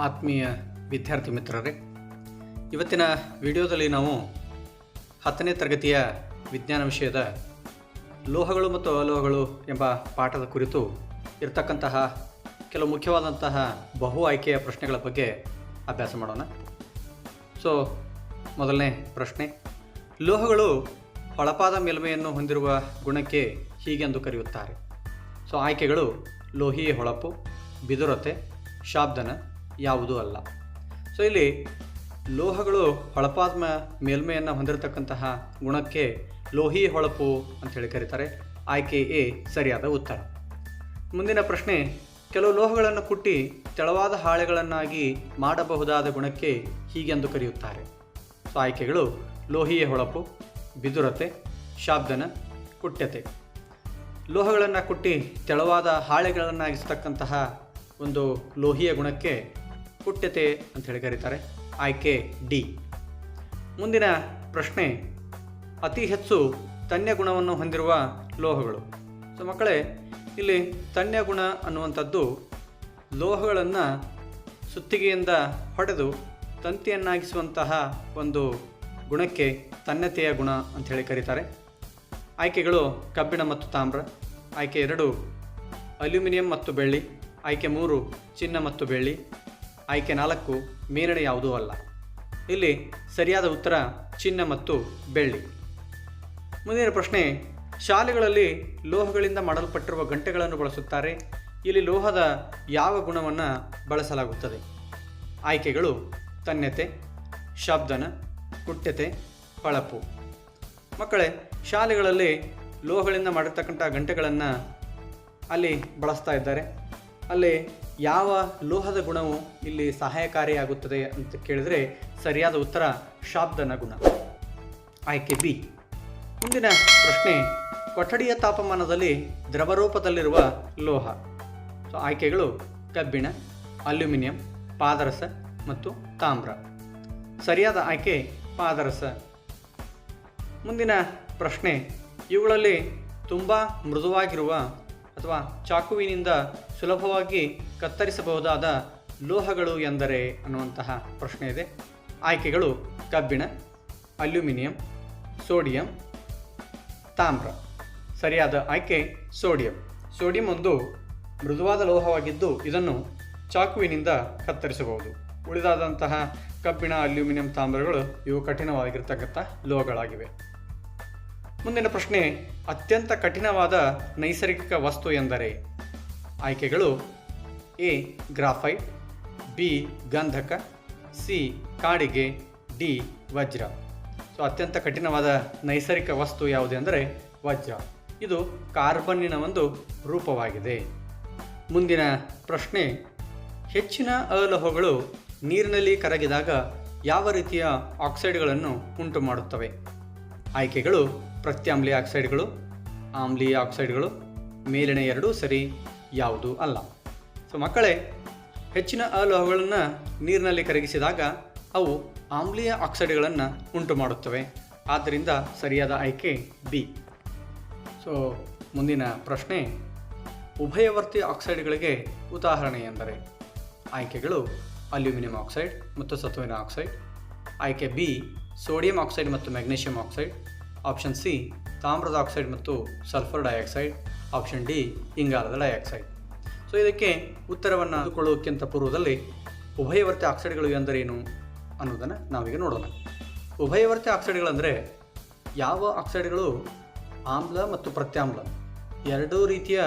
ಆತ್ಮೀಯ ವಿದ್ಯಾರ್ಥಿ ಮಿತ್ರರೇ, ಇವತ್ತಿನ ವಿಡಿಯೋದಲ್ಲಿ ನಾವು 10ನೇ ತರಗತಿಯ ವಿಜ್ಞಾನ ವಿಷಯದ ಲೋಹಗಳು ಮತ್ತು ಅಲೋಹಗಳು ಎಂಬ ಪಾಠದ ಕುರಿತು ಇರತಕ್ಕಂತಹ ಕೆಲವು ಮುಖ್ಯವಾದಂತಹ ಬಹು ಆಯ್ಕೆಯ ಪ್ರಶ್ನೆಗಳ ಬಗ್ಗೆ ಅಭ್ಯಾಸ ಮಾಡೋಣ. ಮೊದಲನೇ ಪ್ರಶ್ನೆ, ಲೋಹಗಳು ಹೊಳಪಾದ ಮೇಲ್ಮೈಯನ್ನು ಹೊಂದಿರುವ ಗುಣಕ್ಕೆ ಹೀಗೆಂದು ಕರೆಯುತ್ತಾರೆ. ಆಯ್ಕೆಗಳು ಲೋಹೀಯ ಹೊಳಪು, ಬಿದುರತೆ, ಶಾಬ್ದನ, ಯಾವುದೂ ಅಲ್ಲ. ಇಲ್ಲಿ ಲೋಹಗಳು ಹೊಳಪಾದ ಮೇಲ್ಮೈಯನ್ನು ಹೊಂದಿರತಕ್ಕಂತಹ ಗುಣಕ್ಕೆ ಲೋಹೀಯ ಹೊಳಪು ಅಂಥೇಳಿ ಕರೀತಾರೆ. ಆಯ್ಕೆ ಎ ಸರಿಯಾದ ಉತ್ತರ. ಮುಂದಿನ ಪ್ರಶ್ನೆ, ಕೆಲವು ಲೋಹಗಳನ್ನು ಕುಟ್ಟಿ ತೆಳವಾದ ಹಾಳೆಗಳನ್ನಾಗಿ ಮಾಡಬಹುದಾದ ಗುಣಕ್ಕೆ ಹೀಗೆಂದು ಕರೆಯುತ್ತಾರೆ. ಆಯ್ಕೆಗಳು ಲೋಹೀಯ ಹೊಳಪು, ಬಿದುರತೆ, ಶಾಬ್ದನ, ಕುಟ್ಯತೆ. ಲೋಹಗಳನ್ನು ಕುಟ್ಟಿ ತೆಳವಾದ ಹಾಳೆಗಳನ್ನಾಗಿಸ್ತಕ್ಕಂತಹ ಒಂದು ಲೋಹೀಯ ಗುಣಕ್ಕೆ ಕುಟ್ಯತೆ ಅಂಥೇಳಿ ಕರೀತಾರೆ. ಆಯ್ಕೆ ಡಿ. ಮುಂದಿನ ಪ್ರಶ್ನೆ, ಅತಿ ಹೆಚ್ಚು ತನ್ಯ ಗುಣವನ್ನು ಹೊಂದಿರುವ ಲೋಹಗಳು. ಮಕ್ಕಳೇ, ಇಲ್ಲಿ ತನ್ಯ ಗುಣ ಅನ್ನುವಂಥದ್ದು ಲೋಹಗಳನ್ನು ಸುತ್ತಿಗೆಯಿಂದ ಹೊಡೆದು ತಂತಿಯನ್ನಾಗಿಸುವಂತಹ ಒಂದು ಗುಣಕ್ಕೆ ತನ್ಯತೆಯ ಗುಣ ಅಂಥೇಳಿ ಕರೀತಾರೆ. ಆಯ್ಕೆಗಳು ಕಬ್ಬಿಣ ಮತ್ತು ತಾಮ್ರ. ಆಯ್ಕೆ 2 ಅಲ್ಯೂಮಿನಿಯಂ ಮತ್ತು ಬೆಳ್ಳಿ. ಆಯ್ಕೆ 3 ಚಿನ್ನ ಮತ್ತು ಬೆಳ್ಳಿ. ಆಯ್ಕೆ 4 ಮೇಲಣೆ ಯಾವುದೂ ಅಲ್ಲ. ಇಲ್ಲಿ ಸರಿಯಾದ ಉತ್ತರ ಚಿನ್ನ ಮತ್ತು ಬೆಳ್ಳಿ. ಮುಂದಿನ ಪ್ರಶ್ನೆ, ಶಾಲೆಗಳಲ್ಲಿ ಲೋಹಗಳಿಂದ ಮಾಡಲ್ಪಟ್ಟಿರುವ ಗಂಟೆಗಳನ್ನು ಬಳಸುತ್ತಾರೆ. ಇಲ್ಲಿ ಲೋಹದ ಯಾವ ಗುಣವನ್ನು ಬಳಸಲಾಗುತ್ತದೆ? ಆಯ್ಕೆಗಳು ತನ್ಯತೆ, ಶಾಬ್ದನ, ಕುಟ್ಯತೆ, ಹೊಳಪು. ಮಕ್ಕಳೇ, ಶಾಲೆಗಳಲ್ಲಿ ಲೋಹಗಳಿಂದ ಮಾಡಿರ್ತಕ್ಕಂಥ ಗಂಟೆಗಳನ್ನು ಅಲ್ಲಿ ಬಳಸ್ತಾ ಇದ್ದಾರೆ. ಅಲ್ಲಿ ಯಾವ ಲೋಹದ ಗುಣವು ಇಲ್ಲಿ ಸಹಾಯಕಾರಿಯಾಗುತ್ತದೆ ಅಂತ ಕೇಳಿದರೆ ಸರಿಯಾದ ಉತ್ತರ ಶಾಬ್ದನ ಗುಣ. ಆಯ್ಕೆ ಬಿ. ಮುಂದಿನ ಪ್ರಶ್ನೆ, ಕೊಠಡಿಯ ತಾಪಮಾನದಲ್ಲಿ ದ್ರವರೂಪದಲ್ಲಿರುವ ಲೋಹ. ಆಯ್ಕೆಗಳು ಕಬ್ಬಿಣ, ಅಲ್ಯೂಮಿನಿಯಂ, ಪಾದರಸ ಮತ್ತು ತಾಮ್ರ. ಸರಿಯಾದ ಆಯ್ಕೆ ಪಾದರಸ. ಮುಂದಿನ ಪ್ರಶ್ನೆ, ಇವುಗಳಲ್ಲಿ ತುಂಬ ಮೃದುವಾಗಿರುವ ಅಥವಾ ಚಾಕುವಿನಿಂದ ಸುಲಭವಾಗಿ ಕತ್ತರಿಸಬಹುದಾದ ಲೋಹಗಳು ಎಂದರೆ ಅನ್ನುವಂತಹ ಪ್ರಶ್ನೆ ಇದೆ. ಆಯ್ಕೆಗಳು ಕಬ್ಬಿಣ, ಅಲ್ಯೂಮಿನಿಯಂ, ಸೋಡಿಯಂ, ತಾಮ್ರ. ಸರಿಯಾದ ಆಯ್ಕೆ ಸೋಡಿಯಂ. ಸೋಡಿಯಂ ಒಂದು ಮೃದುವಾದ ಲೋಹವಾಗಿದ್ದು ಇದನ್ನು ಚಾಕುವಿನಿಂದ ಕತ್ತರಿಸಬಹುದು. ಉಳಿದಾದಂತಹ ಕಬ್ಬಿಣ, ಅಲ್ಯೂಮಿನಿಯಂ, ತಾಮ್ರಗಳು ಇವು ಕಠಿಣವಾಗಿರ್ತಕ್ಕಂಥ ಲೋಹಗಳಾಗಿವೆ. ಮುಂದಿನ ಪ್ರಶ್ನೆ, ಅತ್ಯಂತ ಕಠಿಣವಾದ ನೈಸರ್ಗಿಕ ವಸ್ತು ಎಂದರೆ? ಆಯ್ಕೆಗಳು ಎ ಗ್ರಾಫೈಟ್, ಬಿ ಗಂಧಕ, ಸಿ ಕಾಡಿಗೆ, ಡಿ ವಜ್ರ. ಅತ್ಯಂತ ಕಠಿಣವಾದ ನೈಸರ್ಗಿಕ ವಸ್ತು ಯಾವುದು ಎಂದರೆ ವಜ್ರ. ಇದು ಕಾರ್ಬನ್ನಿನ ಒಂದು ರೂಪವಾಗಿದೆ. ಮುಂದಿನ ಪ್ರಶ್ನೆ, ಹೆಚ್ಚಿನ ಅಲೋಹಗಳು ನೀರಿನಲ್ಲಿ ಕರಗಿದಾಗ ಯಾವ ರೀತಿಯ ಆಕ್ಸೈಡ್ಗಳನ್ನು ಉಂಟು ಮಾಡುತ್ತವೆ? ಆಯ್ಕೆಗಳು ಪ್ರತ್ಯಾಮ್ಲೀಯ ಆಕ್ಸೈಡ್ಗಳು, ಆಮ್ಲೀಯ ಆಕ್ಸೈಡ್ಗಳು, ಮೇಲಿನ ಎರಡೂ ಸರಿ, ಯಾವುದೂ ಅಲ್ಲ. ಮಕ್ಕಳೇ, ಹೆಚ್ಚಿನ ಅಲೋಹಗಳನ್ನು ನೀರಿನಲ್ಲಿ ಕರಗಿಸಿದಾಗ ಅವು ಆಮ್ಲೀಯ ಆಕ್ಸೈಡ್ಗಳನ್ನು ಉಂಟು ಮಾಡುತ್ತವೆ. ಆದ್ದರಿಂದ ಸರಿಯಾದ ಆಯ್ಕೆ ಬಿ. ಮುಂದಿನ ಪ್ರಶ್ನೆ, ಉಭಯವರ್ತಿ ಆಕ್ಸೈಡ್ಗಳಿಗೆ ಉದಾಹರಣೆ ಎಂದರೆ? ಆಯ್ಕೆಗಳು ಅಲ್ಯೂಮಿನಿಯಂ ಆಕ್ಸೈಡ್ ಮತ್ತು ಸತುವಿನ ಆಕ್ಸೈಡ್. ಆಯ್ಕೆ ಬಿ ಸೋಡಿಯಂ ಆಕ್ಸೈಡ್ ಮತ್ತು ಮೆಗ್ನೀಷಿಯಂ ಆಕ್ಸೈಡ್. ಆಪ್ಷನ್ ಸಿ ತಾಮ್ರದ ಆಕ್ಸೈಡ್ ಮತ್ತು ಸಲ್ಫರ್ ಡೈಆಕ್ಸೈಡ್. ಆಪ್ಷನ್ ಡಿ ಇಂಗಾಲದ ಡೈಆಕ್ಸೈಡ್. ಇದಕ್ಕೆ ಉತ್ತರವನ್ನು ಅಂದುಕೊಳ್ಳೋಕ್ಕಿಂತ ಪೂರ್ವದಲ್ಲಿ ಉಭಯವರ್ತಿ ಆಕ್ಸೈಡ್ಗಳು ಎಂದರೇನು ಅನ್ನೋದನ್ನು ನಾವೀಗ ನೋಡೋಣ. ಉಭಯವರ್ತಿ ಆಕ್ಸೈಡ್ಗಳಂದರೆ ಯಾವ ಆಕ್ಸೈಡ್ಗಳು ಆಮ್ಲ ಮತ್ತು ಪ್ರತ್ಯಾಮ್ಲ ಎರಡೂ ರೀತಿಯ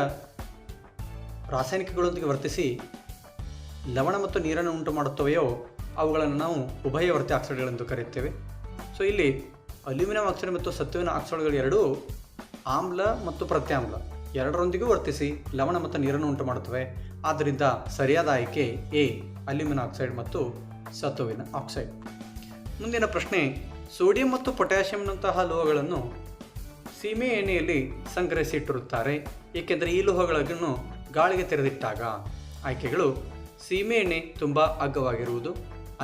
ರಾಸಾಯನಿಕಗಳೊಂದಿಗೆ ವರ್ತಿಸಿ ಲವಣ ಮತ್ತು ನೀರನ್ನು ಉಂಟು ಮಾಡುತ್ತವೆಯೋ ಅವುಗಳನ್ನು ನಾವು ಉಭಯವರ್ತಿ ಆಕ್ಸೈಡ್ಗಳೆಂದು ಕರೆಯುತ್ತೇವೆ. ಇಲ್ಲಿ ಅಲ್ಯೂಮಿನಿಯಂ ಆಕ್ಸೈಡ್ ಮತ್ತು ಸತುವಿನ ಆಕ್ಸೈಡ್ಗಳು ಎರಡೂ ಆಮ್ಲ ಮತ್ತು ಪ್ರತ್ಯಾಮ್ಲ ಎರಡರೊಂದಿಗೂ ವರ್ತಿಸಿ ಲವಣ ಮತ್ತು ನೀರನ್ನು ಉಂಟು ಮಾಡುತ್ತವೆ. ಆದ್ದರಿಂದ ಸರಿಯಾದ ಆಯ್ಕೆ ಎ ಅಲ್ಯೂಮಿನಿಯಂ ಆಕ್ಸೈಡ್ ಮತ್ತು ಸತುವಿನ ಆಕ್ಸೈಡ್. ಮುಂದಿನ ಪ್ರಶ್ನೆ, ಸೋಡಿಯಂ ಮತ್ತು ಪೊಟ್ಯಾಷಿಯಂನಂತಹ ಲೋಹಗಳನ್ನು ಸೀಮೆ ಎಣ್ಣೆಯಲ್ಲಿ ಸಂಗ್ರಹಿಸಿಟ್ಟಿರುತ್ತಾರೆ, ಏಕೆಂದರೆ ಈ ಲೋಹಗಳನ್ನು ಗಾಳಿಗೆ ತೆರೆದಿಟ್ಟಾಗ? ಆಯ್ಕೆಗಳು ಸೀಮೆ ಎಣ್ಣೆ ತುಂಬ ಅಗ್ಗವಾಗಿರುವುದು.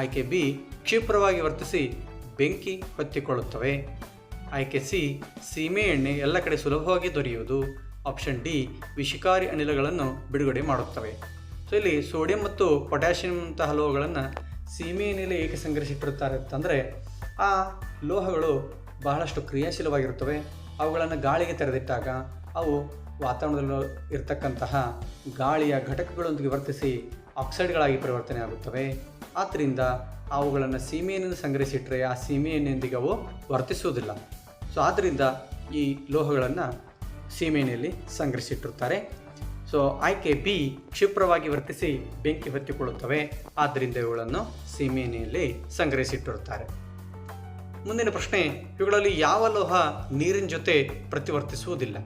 ಆಯ್ಕೆ ಬಿ ಕ್ಷಿಪ್ರವಾಗಿ ವರ್ತಿಸಿ ಬೆಂಕಿ ಹೊತ್ತಿಕೊಳ್ಳುತ್ತವೆ. ಆಯ್ಕೆ ಸಿ ಸೀಮೆ ಎಣ್ಣೆ ಎಲ್ಲ ಕಡೆ ಸುಲಭವಾಗಿ ದೊರೆಯುವುದು. ಆಪ್ಷನ್ ಡಿ ವಿಷಕಾರಿ ಅನಿಲಗಳನ್ನು ಬಿಡುಗಡೆ ಮಾಡುತ್ತವೆ. ಸೊ ಇಲ್ಲಿ ಸೋಡಿಯಂ ಮತ್ತು ಪೊಟ್ಯಾಷಿಯಂತಹ ಲೋಹಗಳನ್ನು ಸೀಮೆಎಣ್ಣೆಯಲ್ಲಿ ಏಕೆ ಸಂಗ್ರಹಿಸಿಟ್ಟಿರುತ್ತಾರೆ ಅಂತಂದರೆ ಆ ಲೋಹಗಳು ಬಹಳಷ್ಟು ಕ್ರಿಯಾಶೀಲವಾಗಿರುತ್ತವೆ. ಅವುಗಳನ್ನು ಗಾಳಿಗೆ ತೆರೆದಿಟ್ಟಾಗ ಅವು ವಾತಾವರಣದಲ್ಲಿ ಇರತಕ್ಕಂತಹ ಗಾಳಿಯ ಘಟಕಗಳೊಂದಿಗೆ ವರ್ತಿಸಿ ಆಕ್ಸೈಡ್ಗಳಾಗಿ ಪರಿವರ್ತನೆ ಆಗುತ್ತವೆ. ಆದ್ದರಿಂದ ಅವುಗಳನ್ನು ಸೀಮೆಎಣ್ಣೆಯನ್ನು ಸಂಗ್ರಹಿಸಿಟ್ಟರೆ ಆ ಸೀಮೆಎಣ್ಣೆಯೊಂದಿಗೆ ಅವು ವರ್ತಿಸುವುದಿಲ್ಲ. ಸೊ ಆದ್ದರಿಂದ ಈ ಲೋಹಗಳನ್ನು ಸೀಮೆಎಣ್ಣೆಯಲ್ಲಿ ಸಂಗ್ರಹಿಸಿಟ್ಟಿರುತ್ತಾರೆ. ಸೊ ಆಯ್ಕೆ ಬಿ, ಕ್ಷಿಪ್ರವಾಗಿ ವರ್ತಿಸಿ ಬೆಂಕಿ ಹೊತ್ತಿಕೊಳ್ಳುತ್ತವೆ, ಆದ್ದರಿಂದ ಇವುಗಳನ್ನು ಸೀಮೆಎಣ್ಣೆಯಲ್ಲಿ ಸಂಗ್ರಹಿಸಿಟ್ಟಿರುತ್ತಾರೆ. ಮುಂದಿನ ಪ್ರಶ್ನೆ, ಇವುಗಳಲ್ಲಿ ಯಾವ ಲೋಹ ನೀರಿನ ಜೊತೆ ಪ್ರತಿವರ್ತಿಸುವುದಿಲ್ಲ?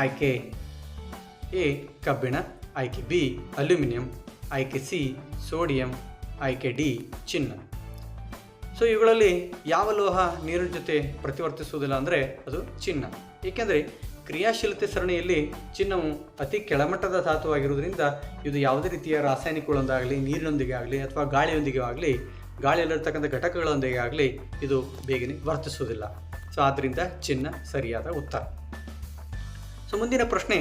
ಆಯ್ಕೆ ಎ ಕಬ್ಬಿಣ, ಆಯ್ಕೆ ಬಿ ಅಲ್ಯೂಮಿನಿಯಂ, ಆಯ್ಕೆ ಸಿ ಸೋಡಿಯಂ, ಆಯ್ಕೆ ಡಿ ಚಿನ್ನ. ಸೊ ಇವುಗಳಲ್ಲಿ ಯಾವ ಲೋಹ ನೀರಿನ ಜೊತೆ ಪ್ರತಿವರ್ತಿಸುವುದಿಲ್ಲ ಅಂದರೆ ಅದು ಚಿನ್ನ. ಏಕೆಂದರೆ ಕ್ರಿಯಾಶೀಲತೆ ಸರಣಿಯಲ್ಲಿ ಚಿನ್ನವು ಅತಿ ಕೆಳಮಟ್ಟದ ಧಾತುವಾಗಿರುವುದರಿಂದ ಇದು ಯಾವುದೇ ರೀತಿಯ ರಾಸಾಯನಿಕಗಳೊಂದಾಗಲಿ, ನೀರಿನೊಂದಿಗೆ ಆಗಲಿ ಅಥವಾ ಗಾಳಿಯೊಂದಿಗೆ ಆಗಲಿ, ಗಾಳಿಯಲ್ಲಿರ್ತಕ್ಕಂಥ ಘಟಕಗಳೊಂದಿಗೆ ಆಗಲಿ ಇದು ಬೇಗನೆ ವರ್ತಿಸುವುದಿಲ್ಲ. ಸೊ ಆದ್ದರಿಂದ ಚಿನ್ನ ಸರಿಯಾದ ಉತ್ತರ. ಸೊ ಮುಂದಿನ ಪ್ರಶ್ನೆ,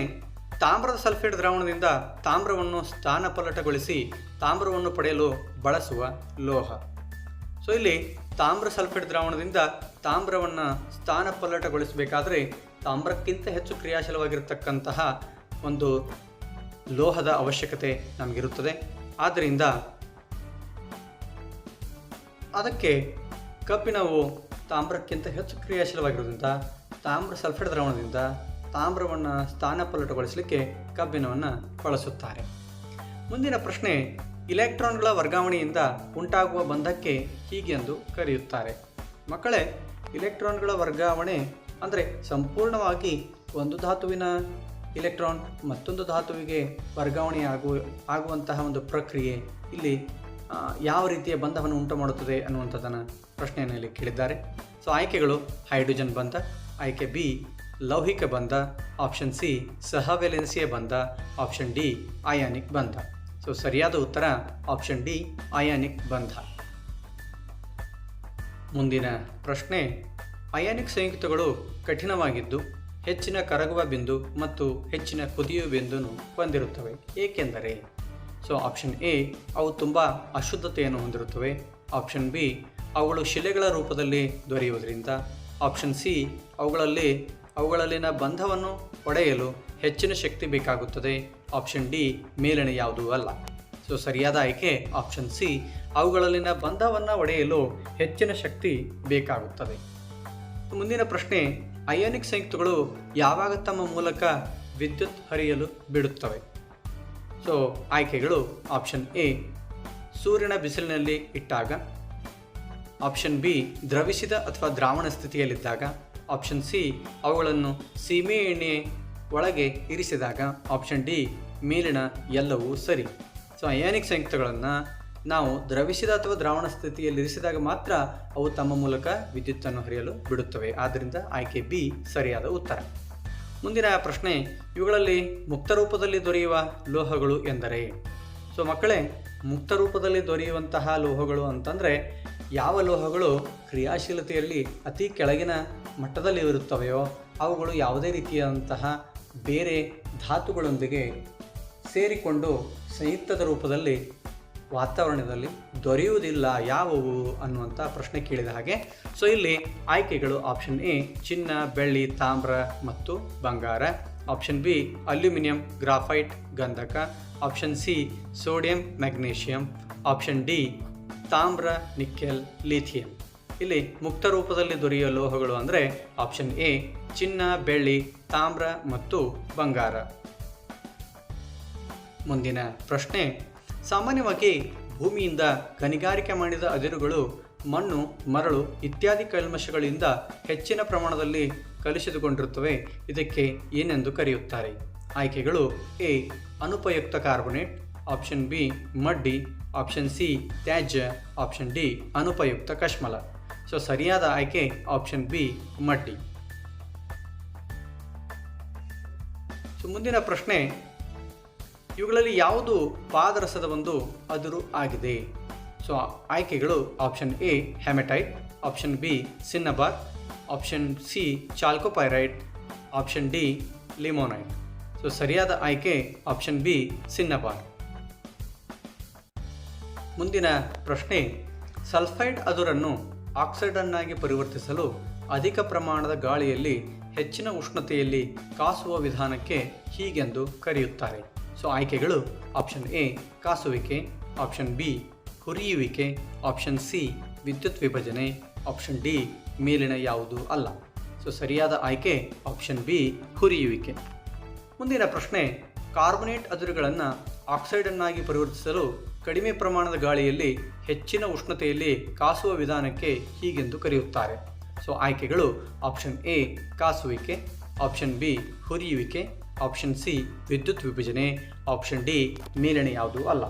ತಾಮ್ರದ ಸಲ್ಫೇಟ್ ದ್ರಾವಣದಿಂದ ತಾಮ್ರವನ್ನು ಸ್ಥಾನಪಲ್ಲಟಗೊಳಿಸಿ ತಾಮ್ರವನ್ನು ಪಡೆಯಲು ಬಳಸುವ ಲೋಹ. ಸೊ ಇಲ್ಲಿ ತಾಮ್ರ ಸಲ್ಫೇಟ್ ದ್ರಾವಣದಿಂದ ತಾಮ್ರವನ್ನು ಸ್ಥಾನಪಲ್ಲಟಗೊಳಿಸಬೇಕಾದ್ರೆ ತಾಮ್ರಕ್ಕಿಂತ ಹೆಚ್ಚು ಕ್ರಿಯಾಶೀಲವಾಗಿರತಕ್ಕಂತಹ ಒಂದು ಲೋಹದ ಅವಶ್ಯಕತೆ ನಮಗಿರುತ್ತದೆ. ಆದ್ದರಿಂದ ಅದಕ್ಕೆ ಕಬ್ಬಿಣವು ತಾಮ್ರಕ್ಕಿಂತ ಹೆಚ್ಚು ಕ್ರಿಯಾಶೀಲವಾಗಿರೋದ್ರಿಂದ ತಾಮ್ರ ಸಲ್ಫೇಟ್ ದ್ರಾವಣದಿಂದ ತಾಮ್ರವನ್ನು ಸ್ಥಾನಪಲ್ಲಟಗೊಳಿಸಲಿಕ್ಕೆ ಕಬ್ಬಿಣವನ್ನು ಬಳಸುತ್ತಾರೆ. ಮುಂದಿನ ಪ್ರಶ್ನೆ, ಇಲೆಕ್ಟ್ರಾನ್ಗಳ ವರ್ಗಾವಣೆಯಿಂದ ಉಂಟಾಗುವ ಬಂಧಕ್ಕೆ ಹೀಗೆಂದು ಕರೆಯುತ್ತಾರೆ. ಮಕ್ಕಳೇ, ಇಲೆಕ್ಟ್ರಾನ್ಗಳ ವರ್ಗಾವಣೆ ಅಂದರೆ ಸಂಪೂರ್ಣವಾಗಿ ಒಂದು ಧಾತುವಿನ ಇಲೆಕ್ಟ್ರಾನ್ ಮತ್ತೊಂದು ಧಾತುವಿಗೆ ವರ್ಗಾವಣೆ ಆಗುವಂತಹ ಒಂದು ಪ್ರಕ್ರಿಯೆ ಇಲ್ಲಿ ಯಾವ ರೀತಿಯ ಬಂಧವನ್ನು ಉಂಟು ಮಾಡುತ್ತದೆ ಅನ್ನುವಂಥದ್ದನ್ನು ಪ್ರಶ್ನೆಯನ್ನು ಇಲ್ಲಿ ಕೇಳಿದ್ದಾರೆ. ಸೊ ಆಯ್ಕೆಗಳು ಹೈಡ್ರೋಜನ್ ಬಂಧ, ಆಯ್ಕೆ ಬಿ ಲೌಹಿಕ ಬಂಧ, ಆಪ್ಷನ್ ಸಿ ಸಹವೆಲೆನ್ಸಿಯ ಬಂಧ, ಆಪ್ಷನ್ ಡಿ ಅಯಾನಿಕ್ ಬಂಧ. ಸೊ ಸರಿಯಾದ ಉತ್ತರ ಆಪ್ಷನ್ ಡಿ ಅಯಾನಿಕ್ ಬಂಧ. ಮುಂದಿನ ಪ್ರಶ್ನೆ, ಅಯಾನಿಕ್ ಸಂಯುಕ್ತಗಳು ಕಠಿಣವಾಗಿದ್ದು ಹೆಚ್ಚಿನ ಕರಗುವ ಬಿಂದು ಮತ್ತು ಹೆಚ್ಚಿನ ಕುದಿಯುವ ಬಿಂದುವನ್ನು ಹೊಂದಿರುತ್ತವೆ, ಏಕೆಂದರೆ? ಸೊ ಆಪ್ಷನ್ ಎ ಅವು ತುಂಬ ಅಶುದ್ಧತೆಯನ್ನು ಹೊಂದಿರುತ್ತವೆ, ಆಪ್ಷನ್ ಬಿ ಅವುಗಳು ಶಿಲೆಗಳ ರೂಪದಲ್ಲಿ ದೊರೆಯುವುದರಿಂದ, ಆಪ್ಷನ್ ಸಿ ಅವುಗಳಲ್ಲಿನ ಬಂಧವನ್ನು ಒಡೆಯಲು ಹೆಚ್ಚಿನ ಶಕ್ತಿ ಬೇಕಾಗುತ್ತದೆ, ಆಪ್ಷನ್ ಡಿ ಮೇಲಣೆ ಯಾವುದೂ ಅಲ್ಲ. ಸೊ ಸರಿಯಾದ ಆಯ್ಕೆ ಆಪ್ಷನ್ ಸಿ, ಅವುಗಳಲ್ಲಿನ ಬಂಧವನ್ನು ಒಡೆಯಲು ಹೆಚ್ಚಿನ ಶಕ್ತಿ ಬೇಕಾಗುತ್ತದೆ. ಮುಂದಿನ ಪ್ರಶ್ನೆ, ಅಯಾನಿಕ್ ಸಂಯುಕ್ತಗಳು ಯಾವಾಗ ತಮ್ಮ ಮೂಲಕ ವಿದ್ಯುತ್ ಹರಿಯಲು ಬಿಡುತ್ತವೆ? ಸೊ ಆಯ್ಕೆಗಳು ಆಪ್ಷನ್ ಎ ಸೂರ್ಯನ ಬಿಸಿಲಿನಲ್ಲಿ ಇಟ್ಟಾಗ, ಆಪ್ಷನ್ ಬಿ ದ್ರವಿಸಿದ ಅಥವಾ ದ್ರಾವಣ ಸ್ಥಿತಿಯಲ್ಲಿದ್ದಾಗ, ಆಪ್ಷನ್ ಸಿ ಅವುಗಳನ್ನು ಸೀಮೆ ಎಣ್ಣೆ ಒಳಗೆ ಇರಿಸಿದಾಗ, ಆಪ್ಷನ್ ಡಿ ಮೇಲಿನ ಎಲ್ಲವೂ ಸರಿ. ಸೊ ಅಯಾನಿಕ್ ಸಂಯುಕ್ತಗಳನ್ನು ನಾವು ದ್ರವಿಸಿದ ಅಥವಾ ದ್ರಾವಣ ಸ್ಥಿತಿಯಲ್ಲಿ ಇರಿಸಿದಾಗ ಮಾತ್ರ ಅವು ತಮ್ಮ ಮೂಲಕ ವಿದ್ಯುತ್ತನ್ನು ಹರಿಯಲು ಬಿಡುತ್ತವೆ, ಆದ್ದರಿಂದ ಆಯ್ಕೆ ಬಿ ಸರಿಯಾದ ಉತ್ತರ. ಮುಂದಿನ ಪ್ರಶ್ನೆ, ಇವುಗಳಲ್ಲಿ ಮುಕ್ತ ರೂಪದಲ್ಲಿ ದೊರೆಯುವ ಲೋಹಗಳು ಎಂದರೆ? ಸೊ ಮಕ್ಕಳೇ, ಮುಕ್ತ ರೂಪದಲ್ಲಿ ದೊರೆಯುವಂತಹ ಲೋಹಗಳು ಅಂತಂದರೆ ಯಾವ ಲೋಹಗಳು ಕ್ರಿಯಾಶೀಲತೆಯಲ್ಲಿ ಅತಿ ಕೆಳಗಿನ ಮಟ್ಟದಲ್ಲಿ ಇರುತ್ತವೆಯೋ ಅವುಗಳು ಯಾವುದೇ ರೀತಿಯಾದಂತಹ ಬೇರೆ ಧಾತುಗಳೊಂದಿಗೆ ಸೇರಿಕೊಂಡು ಸಂಯುಕ್ತದ ರೂಪದಲ್ಲಿ ವಾತಾವರಣದಲ್ಲಿ ದೊರೆಯುವುದಿಲ್ಲ ಯಾವುವು ಅನ್ನುವಂಥ ಪ್ರಶ್ನೆ ಕೇಳಿದ ಹಾಗೆ. ಸೊ ಇಲ್ಲಿ ಆಯ್ಕೆಗಳು ಆಪ್ಷನ್ ಎ ಚಿನ್ನ, ಬೆಳ್ಳಿ, ತಾಮ್ರ ಮತ್ತು ಬಂಗಾರ, ಆಪ್ಷನ್ ಬಿ ಅಲ್ಯೂಮಿನಿಯಂ, ಗ್ರಾಫೈಟ್, ಗಂಧಕ, option C sodium, magnesium, option D ತಾಮ್ರ, ನಿಕ್ಕೆಲ್, ಲಿಥಿಯಂ. ಇಲ್ಲಿ ಮುಕ್ತ ರೂಪದಲ್ಲಿ ದೊರೆಯುವ ಲೋಹಗಳು ಅಂದರೆ ಆಪ್ಷನ್ ಎ ಚಿನ್ನ, ಬೆಳ್ಳಿ, ತಾಮ್ರ ಮತ್ತು ಬಂಗಾರ. ಮುಂದಿನ ಪ್ರಶ್ನೆ, ಸಾಮಾನ್ಯವಾಗಿ ಭೂಮಿಯಿಂದ ಗಣಿಗಾರಿಕೆ ಮಾಡಿದ ಅದಿರುಗಳು ಮಣ್ಣು, ಮರಳು ಇತ್ಯಾದಿ ಕಲ್ಮಶಗಳಿಂದ ಹೆಚ್ಚಿನ ಪ್ರಮಾಣದಲ್ಲಿ ಕಲುಷಿತಗೊಂಡಿರುತ್ತವೆ, ಇದಕ್ಕೆ ಏನೆಂದು ಕರೆಯುತ್ತಾರೆ? ಆಯ್ಕೆಗಳು ಎ ಅನುಪಯುಕ್ತ ಕಾರ್ಬೊನೇಟ್, ಆಪ್ಷನ್ ಬಿ ಮಡ್ಡಿ, ಆಪ್ಷನ್ ಸಿ ತ್ಯಾಜ್ಯ, ಆಪ್ಷನ್ ಡಿ ಅನುಪಯುಕ್ತ ಕಶ್ಮಲ. ಸೊ ಸರಿಯಾದ ಆಯ್ಕೆ ಆಪ್ಷನ್ ಬಿ ಮಡ್ಡಿ. ಸೊ ಮುಂದಿನ ಪ್ರಶ್ನೆ, ಇವುಗಳಲ್ಲಿ ಯಾವುದು ಪಾದರಸದ ಒಂದು ಅದಿರು ಆಗಿದೆ? ಸೊ ಆಯ್ಕೆಗಳು option A hematite, option B cinnabar, option C chalcopyrite, option D limonite. So ಸರಿಯಾದ ಆಯ್ಕೆ ಆಪ್ಷನ್ ಬಿ ಸಿನ್ನಬಾರ್. ಮುಂದಿನ ಪ್ರಶ್ನೆ, ಸಲ್ಫೈಡ್ ಅದುರನ್ನು ಆಕ್ಸೈಡನ್ನಾಗಿ ಪರಿವರ್ತಿಸಲು ಅಧಿಕ ಪ್ರಮಾಣದ ಗಾಳಿಯಲ್ಲಿ ಹೆಚ್ಚಿನ ಉಷ್ಣತೆಯಲ್ಲಿ ಕಾಸುವ ವಿಧಾನಕ್ಕೆ ಹೀಗೆಂದು ಕರೆಯುತ್ತಾರೆ. ಸೊ ಆಯ್ಕೆಗಳು ಆಪ್ಷನ್ ಎ ಕಾಸುವಿಕೆ, ಆಪ್ಷನ್ ಬಿ ಹುರಿಯುವಿಕೆ, ಆಪ್ಷನ್ ಸಿ ವಿದ್ಯುತ್ ವಿಭಜನೆ, ಆಪ್ಷನ್ ಡಿ ಮೇಲಿನ ಯಾವುದು ಅಲ್ಲ. ಸೊ ಸರಿಯಾದ ಆಯ್ಕೆ ಆಪ್ಷನ್ ಬಿ ಹುರಿಯುವಿಕೆ. ಮುಂದಿನ ಪ್ರಶ್ನೆ, ಕಾರ್ಬೊನೇಟ್ ಅದುರುಗಳನ್ನು ಆಕ್ಸೈಡನ್ನಾಗಿ ಪರಿವರ್ತಿಸಲು ಕಡಿಮೆ ಪ್ರಮಾಣದ ಗಾಳಿಯಲ್ಲಿ ಹೆಚ್ಚಿನ ಉಷ್ಣತೆಯಲ್ಲಿ ಕಾಸುವ ವಿಧಾನಕ್ಕೆ ಹೀಗೆಂದು ಕರೆಯುತ್ತಾರೆ. ಸೊ ಆಯ್ಕೆಗಳು ಆಪ್ಷನ್ ಎ ಕಾಸುವಿಕೆ, ಆಪ್ಷನ್ ಬಿ ಹುರಿಯುವಿಕೆ, ಆಪ್ಷನ್ ಸಿ ವಿದ್ಯುತ್ ವಿಭಜನೆ, ಆಪ್ಷನ್ ಡಿ ಮೇಲಿನ ಯಾವುದು ಅಲ್ಲ.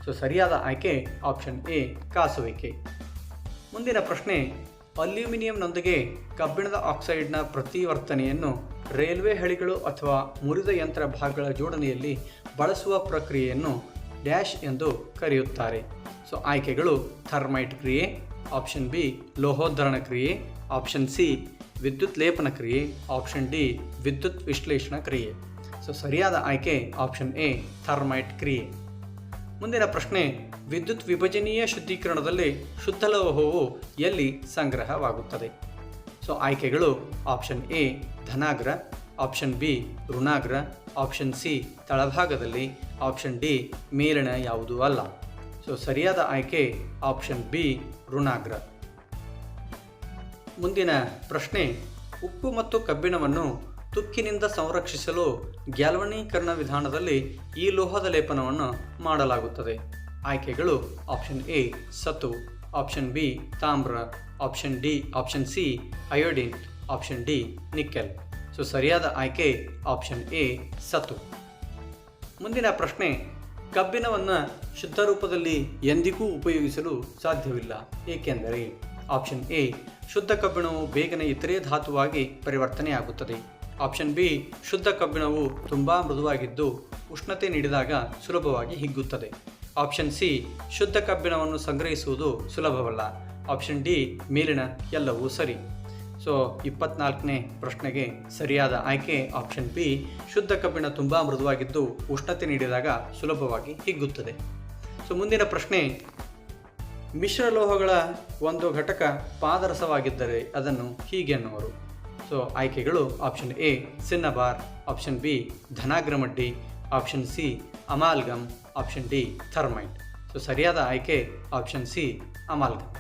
ಸೊ ಸರಿಯಾದ ಆಯ್ಕೆ ಆಪ್ಷನ್ ಎ ಕಾಸುವಿಕೆ. ಮುಂದಿನ ಪ್ರಶ್ನೆ, ಅಲ್ಯೂಮಿನಿಯಂನೊಂದಿಗೆ ಕಬ್ಬಿಣದ ಆಕ್ಸೈಡ್ನ ಪ್ರತಿವರ್ತನೆಯನ್ನು ರೈಲ್ವೆ ಹಳಿಗಳು ಅಥವಾ ಮುರಿದ ಯಂತ್ರ ಭಾಗಗಳ ಜೋಡಣೆಯಲ್ಲಿ ಬಳಸುವ ಪ್ರಕ್ರಿಯೆಯನ್ನು ಡ್ಯಾಶ್ ಎಂದು ಕರೆಯುತ್ತಾರೆ. ಸೊ ಆಯ್ಕೆಗಳು ಥರ್ಮೈಟ್ ಕ್ರಿಯೆ, ಆಪ್ಷನ್ ಬಿ ಲೋಹೋದ್ಧರಣ ಕ್ರಿಯೆ, ಆಪ್ಷನ್ ಸಿ ವಿದ್ಯುತ್ ಲೇಪನ ಕ್ರಿಯೆ, ಆಪ್ಷನ್ ಡಿ ವಿದ್ಯುತ್ ವಿಶ್ಲೇಷಣಾ ಕ್ರಿಯೆ. ಸೊ ಸರಿಯಾದ ಆಯ್ಕೆ ಆಪ್ಷನ್ ಎ ಥರ್ಮೈಟ್ ಕ್ರಿಯೆ. ಮುಂದಿನ ಪ್ರಶ್ನೆ, ವಿದ್ಯುತ್ ವಿಭಜನೀಯ ಶುದ್ಧೀಕರಣದಲ್ಲಿ ಶುದ್ಧ ಲೋಹವು ಎಲ್ಲಿ ಸಂಗ್ರಹವಾಗುತ್ತದೆ? ಸೊ ಆಯ್ಕೆಗಳು ಆಪ್ಷನ್ ಎ ಧನಾಗ್ರ, ಆಪ್ಷನ್ ಬಿ ಋಣಾಗ್ರ, ಆಪ್ಷನ್ ಸಿ ತಳಭಾಗದಲ್ಲಿ, ಆಪ್ಷನ್ ಡಿ ಮೇಲಿನ ಯಾವುದೂ ಅಲ್ಲ. ಸೊ ಸರಿಯಾದ ಆಯ್ಕೆ ಆಪ್ಷನ್ ಬಿ ಋಣಾಗ್ರ. ಮುಂದಿನ ಪ್ರಶ್ನೆ, ಉಪ್ಪು ಮತ್ತು ಕಬ್ಬಿಣವನ್ನು ತುಕ್ಕಿನಿಂದ ಸಂರಕ್ಷಿಸಲು ಗ್ಯಾಲ್ವನೀಕರಣ ವಿಧಾನದಲ್ಲಿ ಈ ಲೋಹದ ಲೇಪನವನ್ನು ಮಾಡಲಾಗುತ್ತದೆ. ಆಯ್ಕೆಗಳು ಆಪ್ಷನ್ ಎ ಸತು, ಆಪ್ಷನ್ ಬಿ ತಾಮ್ರ, option C iodine, option D nickel. So ಸರಿಯಾದ ಆಯ್ಕೆ ಆಪ್ಷನ್ ಎ ಸತು. ಮುಂದಿನ ಪ್ರಶ್ನೆ, ಕಬ್ಬಿಣವನ್ನು ಶುದ್ಧ ರೂಪದಲ್ಲಿ ಎಂದಿಗೂ ಉಪಯೋಗಿಸಲು ಸಾಧ್ಯವಿಲ್ಲ, ಏಕೆಂದರೆ ಆಪ್ಷನ್ ಎ ಶುದ್ಧ ಕಬ್ಬಿಣವು ಬೇಗನೆ ಇತರೆ ಧಾತುವಾಗಿ ಪರಿವರ್ತನೆಯಾಗುತ್ತದೆ, ಆಪ್ಷನ್ ಬಿ ಶುದ್ಧ ಕಬ್ಬಿಣವು ತುಂಬ ಮೃದುವಾಗಿದ್ದು ಉಷ್ಣತೆ ನೀಡಿದಾಗ ಸುಲಭವಾಗಿ ಹಿಗ್ಗುತ್ತದೆ, ಆಪ್ಷನ್ ಸಿ ಶುದ್ಧ ಕಬ್ಬಿಣವನ್ನು ಸಂಗ್ರಹಿಸುವುದು ಸುಲಭವಲ್ಲ, ಆಪ್ಷನ್ ಡಿ ಮೇಲಿನ ಎಲ್ಲವೂ ಸರಿ. ಸೊ 24ನೇ ಪ್ರಶ್ನೆಗೆ ಸರಿಯಾದ ಆಯ್ಕೆ ಆಪ್ಷನ್ ಬಿ ಶುದ್ಧ ಕಬ್ಬಿಣ ತುಂಬ ಮೃದುವಾಗಿದ್ದು ಉಷ್ಣತೆ ನೀಡಿದಾಗ ಸುಲಭವಾಗಿ ಹಿಗ್ಗುತ್ತದೆ. ಸೊ ಮುಂದಿನ ಪ್ರಶ್ನೆ, ಮಿಶ್ರಲೋಹಗಳ ಒಂದು ಘಟಕ ಪಾದರಸವಾಗಿದ್ದರೆ ಅದನ್ನು ಹೀಗೆ ಅನ್ನುವರು. ಸೊ ಆಯ್ಕೆಗಳು option A cinnabar, option B ಧನಾಗ್ರಮಡ್ಡಿ, option C amalgam, option D thermite. So ಸರಿಯಾದ ಆಯ್ಕೆ ಆಪ್ಷನ್ ಸಿ ಅಮಾಲ್ಗಮ್.